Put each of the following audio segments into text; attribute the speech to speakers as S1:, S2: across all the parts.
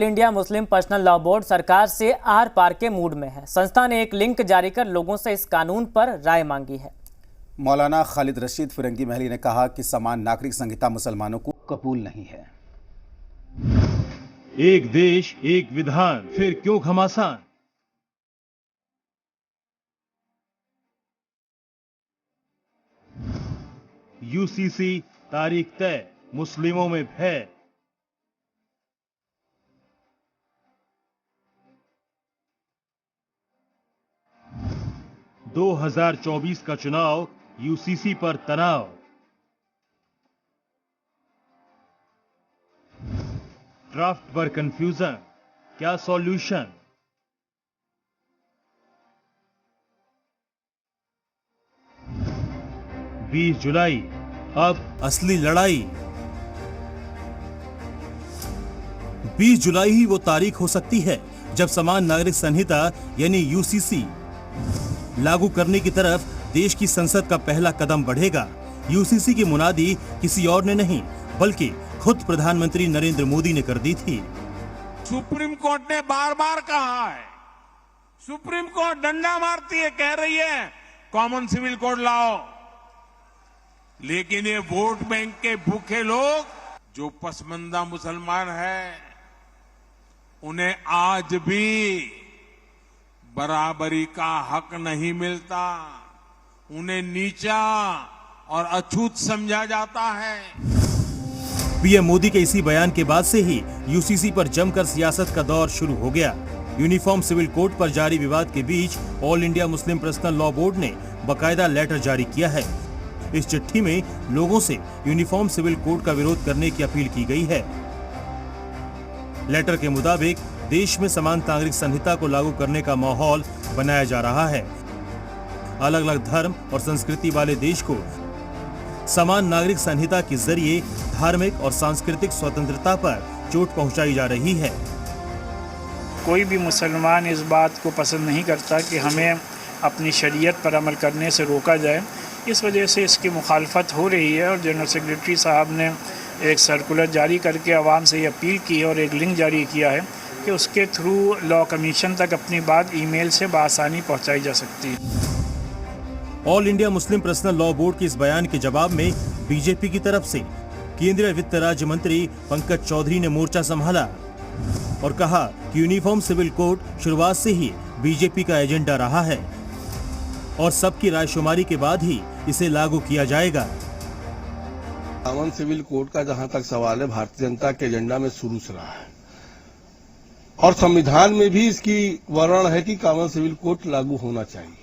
S1: India Muslim personal law board सरकार से are पार के मूड में है। संस्था ने एक लिंक जारी कर लोगों से इस कानून पर राय मांगी है।
S2: मौलाना खालिद रशीद फिरंगी महली ने कहा कि समान नागरिक संहिता मुसलमानों को कबूल नहीं है।
S3: एक देश एक विधान, फिर क्यों घमासान। यूसीसी तारीख तय, मुस्लिमों में भय। – 2024 का चुनाव, यूसीसी पर तनाव। ड्राफ्ट पर कंफ्यूजन, क्या सॉल्यूशन। – 20 जुलाई, अब असली लड़ाई। 20 जुलाई ही वो तारीख हो सकती है जब समान नागरिक संहिता यानी यूसीसी लागू करने की तरफ देश की संसद का पहला कदम बढ़ेगा। यूसीसी की मुनादी किसी और ने नहीं बल्कि खुद प्रधानमंत्री नरेंद्र मोदी ने कर दी थी।
S4: सुप्रीम कोर्ट ने बार बार कहा है, सुप्रीम कोर्ट डंडा मारती है, कह रही है कॉमन सिविल कोड लाओ, लेकिन ये वोट बैंक के भूखे लोग जो पसमंदा मुसलमान हैं, उन्हें आज भी बराबरी का हक नहीं मिलता। उन्हें नीचा और अछूत समझा जाता है।
S3: पीएम मोदी के इसी बयान के बाद से ही यूसीसी पर जमकर सियासत का दौर शुरू हो गया। यूनिफॉर्म सिविल कोड पर जारी विवाद के बीच all India Muslim personal law board ने बाकायदा लेटर जारी किया है। इस चिट्ठी में लोगों से यूनिफॉर्म सिविल कोड का विरोध करने की अपील की गई है। लेटर के मुताबिक देश में समान नागरिक संहिता को लागू करने का माहौल बनाया जा रहा है। अलग अलग धर्म और संस्कृति वाले देश को समान नागरिक संहिता के जरिए धार्मिक और सांस्कृतिक स्वतंत्रता पर चोट पहुंचाई जा रही है।
S5: कोई भी मुसलमान इस बात को पसंद नहीं करता कि हमें अपनी शरीयत पर अमल करने से रोका जाए। इस वजह से इसकी मुखालफत हो रही है और जनरल सेक्रेटरी साहब ने एक सर्कुलर जारी करके आवाम से ये अपील की है और एक लिंक जारी किया है कि उसके थ्रू लॉ कमीशन तक अपनी बात ईमेल से बआसानी पहुंचाई जा सकती है।
S3: All India Muslim personal law board के इस बयान के जवाब में बीजेपी की तरफ से केंद्रीय वित्त राज्य मंत्री पंकज चौधरी ने मोर्चा संभाला और कहा कि यूनिफॉर्म सिविल कोड शुरुआत से ही बीजेपी का एजेंडा रहा है और सबकी रायशुमारी के बाद ही इसे लागू किया जाएगा।
S6: कॉमन सिविल कोड का जहां तक सवाल है, भारतीय जनता के एजेंडा में शुरू से रहा है और संविधान में भी इसकी वर्णन है कि कॉमन सिविल कोड लागू होना चाहिए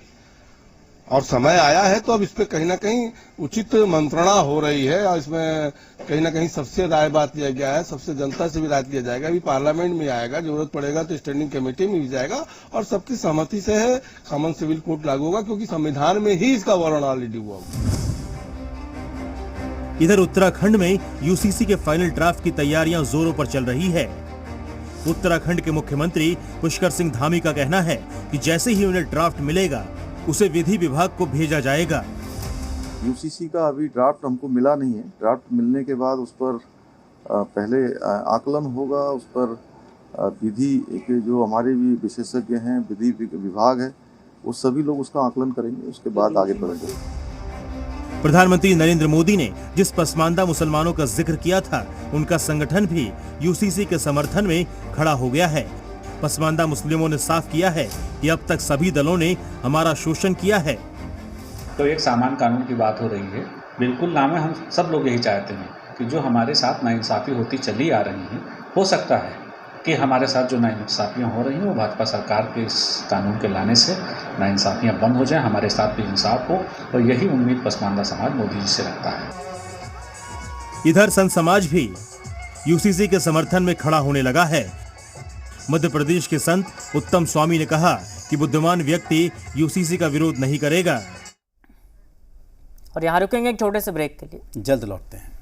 S6: और समय आया है तो अब इस पे कहीं ना कहीं उचित मंत्रणा हो रही है और इसमें कहीं ना कहीं सबसे राय बात लिया गया है, सबसे जनता से भी राय लिया जाएगा। अभी पार्लियामेंट में आएगा, जरूरत पड़ेगा तो स्टैंडिंग कमेटी में भी जाएगा और सबकी सहमति से है कॉमन सिविल कोड लागू होगा क्योंकि संविधान में ही इसका वर्णन ऑलरेडी हुआ।
S3: इधर उत्तराखंड में यूसीसी के फाइनल ड्राफ्ट की तैयारियां जोरों पर चल रही है। उत्तराखंड के मुख्यमंत्री पुष्कर सिंह धामी का कहना है कि जैसे ही उन्हें ड्राफ्ट मिलेगा उसे विधि विभाग को भेजा जाएगा।
S7: यूसीसी का अभी ड्राफ्ट हमको मिला नहीं है। ड्राफ्ट मिलने के बाद उस पर पहले आकलन होगा, उस पर विधि के जो हमारे भी विशेषज्ञ हैं, विधि विभाग है, वो सभी लोग उसका आकलन करेंगे, उसके बाद आगे बढ़ेंगे।
S3: प्रधानमंत्री नरेंद्र मोदी ने जिस पसमानदा मुसलमानों का जिक्र किया था, उनका संगठन भी यूसीसी के समर्थन में खड़ा हो गया है। पसमानदा मुस्लिमों ने साफ किया है कि अब तक सभी दलों ने हमारा शोषण किया है।
S8: तो एक सामान कानून की बात हो रही है। बिल्कुल नाम है, हम सब लोग यही चाहते हैं कि जो हमारे साथ नाइंसाफ़ी होती चली आ रही है, हो सकता है कि हमारे साथ जो नाइंसाफ़ियाँ हो रही हैं वो भाजपा सरकार के इस कानून के लाने से नाइंसाफ़ियाँ बंद हो जाएं, हमारे साथ भी इंसाफ हो, और यही उम्मीद पसमानदा समाज मोदी जी से रखता है।
S3: इधर संत समाज भी यूसीसी के समर्थन में खड़ा होने लगा है। मध्य प्रदेश के संत उत्तम स्वामी ने कहा कि बुद्धिमान व्यक्ति यूसीसी का विरोध नहीं करेगा।
S1: और यहाँ रुकेंगे एक छोटे से ब्रेक के लिए,
S2: जल्द लौटते हैं।